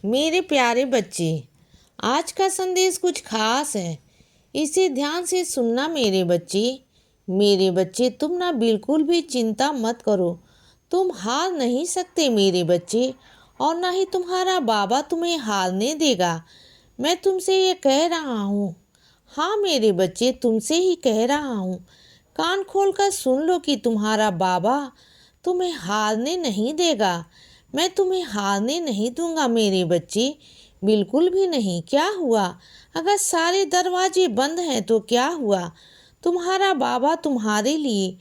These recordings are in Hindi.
मेरे प्यारे बच्चे, आज का संदेश कुछ खास है। इसे ध्यान से सुनना मेरे बच्चे। मेरे बच्चे, तुम ना बिल्कुल भी चिंता मत करो। तुम हार नहीं सकते मेरे बच्चे, और ना ही तुम्हारा बाबा तुम्हें हारने देगा। मैं तुमसे ये कह रहा हूँ। हाँ मेरे बच्चे, तुमसे ही कह रहा हूँ। कान खोलकर सुन लो कि तुम्हारा बाबा तुम्हें हारने नहीं देगा। मैं तुम्हें हारने नहीं दूंगा मेरे बच्चे, बिल्कुल भी नहीं। क्या हुआ? अगर सारे दरवाजे बंद हैं तो क्या हुआ? तुम्हारा बाबा तुम्हारे लिए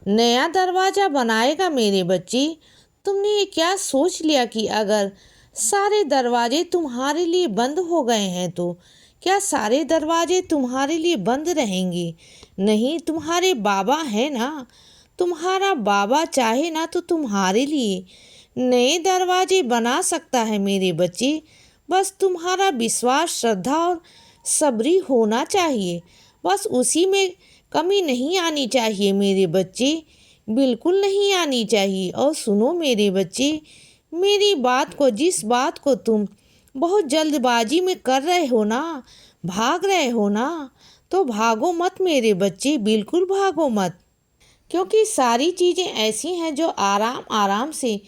नया दरवाज़ा बनाएगा मेरे बच्चे। तुमने ये क्या सोच लिया कि अगर सारे दरवाजे तुम्हारे लिए बंद हो गए हैं तो क्या सारे दरवाजे तुम्हारे लिए बंद रहेंगे? नहीं, तुम्हारे बाबा है ना। तुम्हारा बाबा चाहे ना तो तुम्हारे लिए नए दरवाजे बना सकता है मेरे बच्चे। बस तुम्हारा विश्वास, श्रद्धा और सब्री होना चाहिए। बस उसी में कमी नहीं आनी चाहिए मेरे बच्चे, बिल्कुल नहीं आनी चाहिए। और सुनो मेरे बच्चे, मेरी बात को, जिस बात को तुम बहुत जल्दबाजी में कर रहे हो ना, भाग रहे हो ना, तो भागो मत मेरे बच्चे, बिल्कुल भागो मत। क्योंकि सारी चीज़ें ऐसी हैं जो आराम आराम से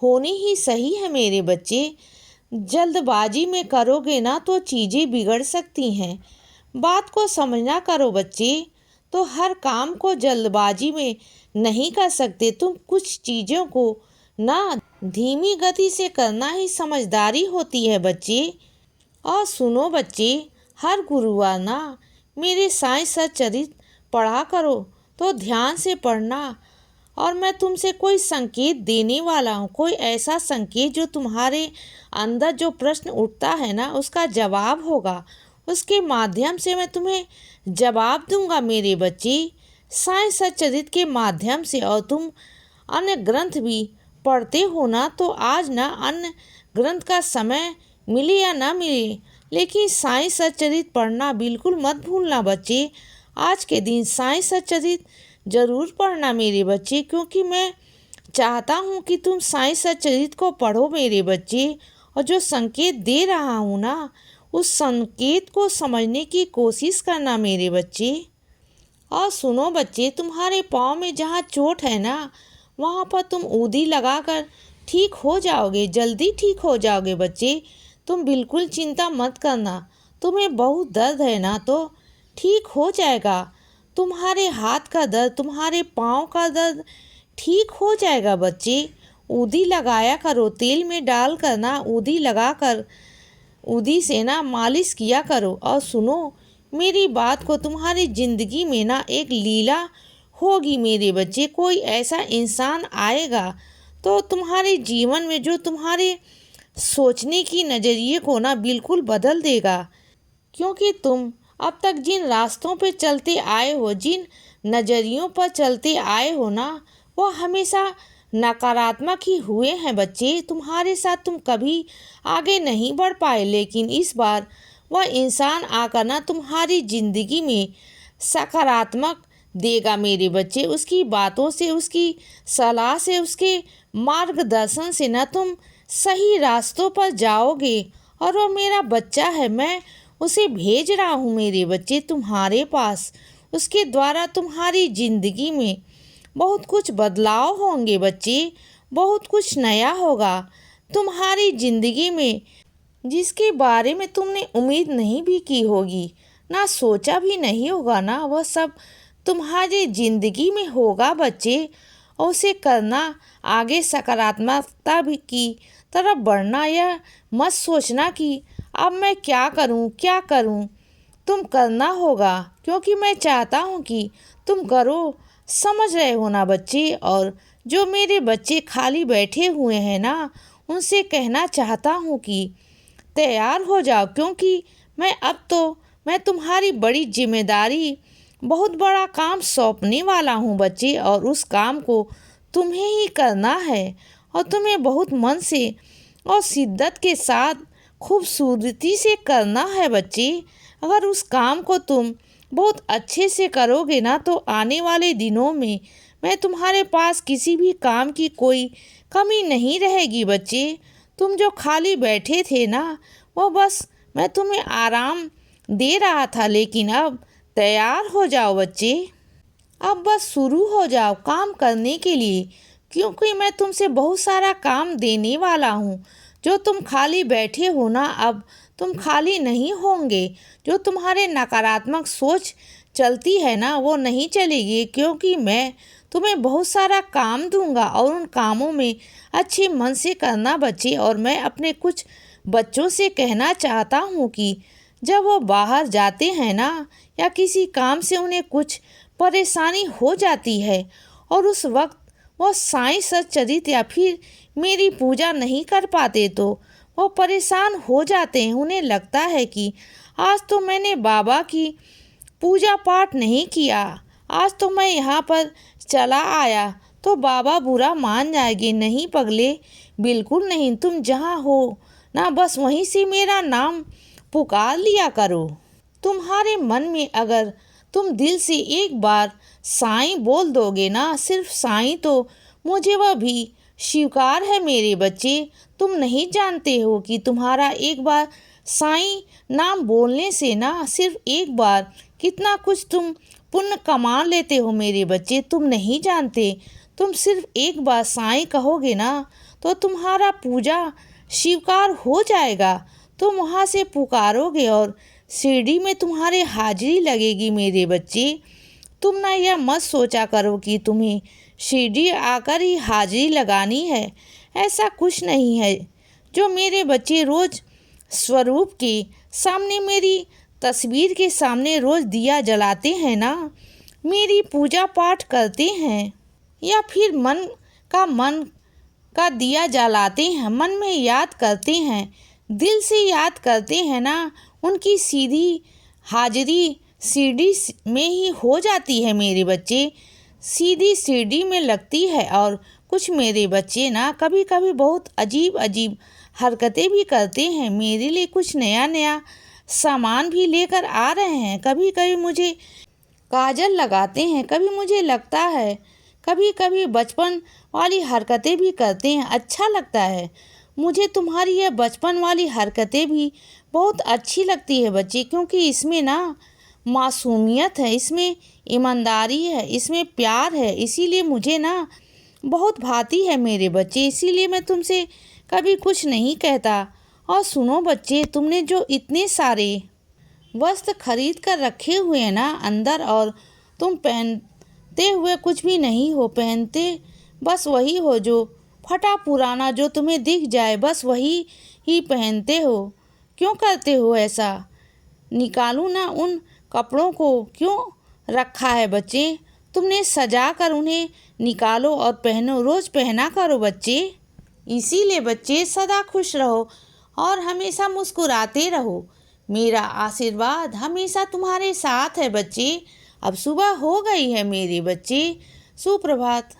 होनी ही सही है मेरे बच्चे। जल्दबाजी में करोगे ना तो चीज़ें बिगड़ सकती हैं। बात को समझना करो बच्चे। तो हर काम को जल्दबाजी में नहीं कर सकते। तुम कुछ चीज़ों को ना धीमी गति से करना ही समझदारी होती है बच्चे। और सुनो बच्चे, हर गुरुवार ना मेरे साईं सच्चरित्र पढ़ा करो। तो ध्यान से पढ़ना, और मैं तुमसे कोई संकेत देने वाला हूँ। कोई ऐसा संकेत जो तुम्हारे अंदर जो प्रश्न उठता है ना, उसका जवाब होगा। उसके माध्यम से मैं तुम्हें जवाब दूंगा मेरे बच्चे, साईं सच्चरित्र के माध्यम से। और तुम अन्य ग्रंथ भी पढ़ते हो ना, तो आज ना अन्य ग्रंथ का समय मिले या ना मिले, लेकिन साईं सच्चरित्र पढ़ना बिल्कुल मत भूलना बच्चे। आज के दिन साईं सच्चरित्र जरूर पढ़ना मेरे बच्चे, क्योंकि मैं चाहता हूँ कि तुम साईं सच्चरित्र को पढ़ो मेरे बच्चे। और जो संकेत दे रहा हूँ ना, उस संकेत को समझने की कोशिश करना मेरे बच्चे। और सुनो बच्चे, तुम्हारे पाँव में जहाँ चोट है ना, वहाँ पर तुम ऊदी लगाकर ठीक हो जाओगे, जल्दी ठीक हो जाओगे बच्चे। तुम बिल्कुल चिंता मत करना। तुम्हें बहुत दर्द है ना, तो ठीक हो जाएगा। तुम्हारे हाथ का दर्द, तुम्हारे पाँव का दर्द ठीक हो जाएगा बच्चे। ऊदी लगाया करो, तेल में डाल कर ना ऊदी लगाकर ऊदी से ना मालिश किया करो। और सुनो मेरी बात को, तुम्हारी ज़िंदगी में ना एक लीला होगी मेरे बच्चे। कोई ऐसा इंसान आएगा तो तुम्हारे जीवन में जो तुम्हारे सोचने की नज़रिए को ना बिल्कुल बदल देगा। क्योंकि तुम अब तक जिन रास्तों पे चलते आए हो, जिन नज़रियों पर चलते आए हो ना, वो हमेशा नकारात्मक ही हुए हैं बच्चे। तुम्हारे साथ तुम कभी आगे नहीं बढ़ पाए, लेकिन इस बार वह इंसान आकर ना तुम्हारी ज़िंदगी में सकारात्मक देगा मेरे बच्चे। उसकी बातों से, उसकी सलाह से, उसके मार्गदर्शन से ना तुम सही रास्तों पर जाओगे। और वो मेरा बच्चा है, मैं उसे भेज रहा हूँ मेरे बच्चे तुम्हारे पास। उसके द्वारा तुम्हारी ज़िंदगी में बहुत कुछ बदलाव होंगे बच्चे, बहुत कुछ नया होगा तुम्हारी ज़िंदगी में, जिसके बारे में तुमने उम्मीद नहीं भी की होगी, ना सोचा भी नहीं होगा ना, वह सब तुम्हारी ज़िंदगी में होगा बच्चे। और उसे करना, आगे सकारात्मकता भी की तरफ बढ़ना। यह मत सोचना कि अब मैं क्या करूं, क्या करूं। तुम करना होगा, क्योंकि मैं चाहता हूं कि तुम करो। समझ रहे हो ना बच्चे? और जो मेरे बच्चे खाली बैठे हुए हैं ना, उनसे कहना चाहता हूं कि तैयार हो जाओ, क्योंकि मैं तुम्हारी बड़ी जिम्मेदारी, बहुत बड़ा काम सौंपने वाला हूँ बच्चे। और उस काम को तुम्हें ही करना है, और तुम्हें बहुत मन से और शिद्दत के साथ खूबसूरती से करना है बच्चे। अगर उस काम को तुम बहुत अच्छे से करोगे ना, तो आने वाले दिनों में मैं तुम्हारे पास किसी भी काम की कोई कमी नहीं रहेगी बच्चे। तुम जो खाली बैठे थे ना, वो बस मैं तुम्हें आराम दे रहा था। लेकिन अब तैयार हो जाओ बच्चे, अब बस शुरू हो जाओ काम करने के लिए, क्योंकि मैं तुमसे बहुत सारा काम देने वाला हूँ। जो तुम खाली बैठे हो ना, अब तुम खाली नहीं होंगे। जो तुम्हारे नकारात्मक सोच चलती है ना, वो नहीं चलेगी, क्योंकि मैं तुम्हें बहुत सारा काम दूंगा और उन कामों में अच्छे मन से करना बच्चे। और मैं अपने कुछ बच्चों से कहना चाहता हूँ कि जब वो बाहर जाते हैं ना, या किसी काम से उन्हें कुछ परेशानी हो जाती है और उस वक्त वो साईं सच्चरित या फिर मेरी पूजा नहीं कर पाते, तो वो परेशान हो जाते हैं। उन्हें लगता है कि आज तो मैंने बाबा की पूजा पाठ नहीं किया, आज तो मैं यहाँ पर चला आया तो बाबा बुरा मान जाएंगे। नहीं पगले, बिल्कुल नहीं। तुम जहाँ हो ना, बस वहीं से मेरा नाम पुकार लिया करो। तुम्हारे मन में अगर तुम दिल से एक बार साईं बोल दोगे ना, सिर्फ साईं, तो मुझे वह भी स्वीकार है मेरे बच्चे। तुम नहीं जानते हो कि तुम्हारा एक बार साईं नाम बोलने से ना, सिर्फ एक बार, कितना कुछ तुम पुण्य कमा लेते हो मेरे बच्चे। तुम नहीं जानते, तुम सिर्फ एक बार साईं कहोगे ना, तो तुम्हारा पूजा स्वीकार हो जाएगा। तुम वहाँ से पुकारोगे और शिरडी में तुम्हारे हाजिरी लगेगी मेरे बच्चे। तुम ना यह मत सोचा करो कि तुम्हें शिरडी आकर ही हाजिरी लगानी है, ऐसा कुछ नहीं है। जो मेरे बच्चे रोज़ स्वरूप के सामने, मेरी तस्वीर के सामने रोज़ दिया जलाते हैं ना, मेरी पूजा पाठ करते हैं, या फिर मन का दिया जलाते हैं, मन में याद करते हैं, दिल से याद करते हैं ना, उनकी सीधी हाजिरी शिरडी में ही हो जाती है मेरे बच्चे, सीधी शिरडी में लगती है। और कुछ मेरे बच्चे ना कभी कभी बहुत अजीब अजीब हरकतें भी करते हैं, मेरे लिए कुछ नया नया सामान भी लेकर आ रहे हैं। कभी कभी मुझे काजल लगाते हैं, कभी मुझे लगता है, कभी कभी बचपन वाली हरकतें भी करते हैं। अच्छा लगता है मुझे तुम्हारी यह बचपन वाली हरकतें भी बहुत अच्छी लगती है बच्चे, क्योंकि इसमें ना मासूमियत है, इसमें ईमानदारी है, इसमें प्यार है। इसीलिए मुझे ना बहुत भाती है मेरे बच्चे, इसीलिए मैं तुमसे कभी कुछ नहीं कहता। और सुनो बच्चे, तुमने जो इतने सारे वस्त्र खरीद कर रखे हुए हैं ना अंदर, और तुम पहनते हुए कुछ भी नहीं हो, पहनते बस वही हो जो फटा पुराना जो तुम्हें दिख जाए, बस वही ही पहनते हो। क्यों करते हो ऐसा? निकालूं ना उन कपड़ों को, क्यों रखा है बच्चे? तुमने सजा कर उन्हें निकालो और पहनो, रोज़ पहना करो बच्चे। इसीलिए बच्चे सदा खुश रहो और हमेशा मुस्कुराते रहो। मेरा आशीर्वाद हमेशा तुम्हारे साथ है बच्चे। अब सुबह हो गई है मेरे बच्चे, सुप्रभात।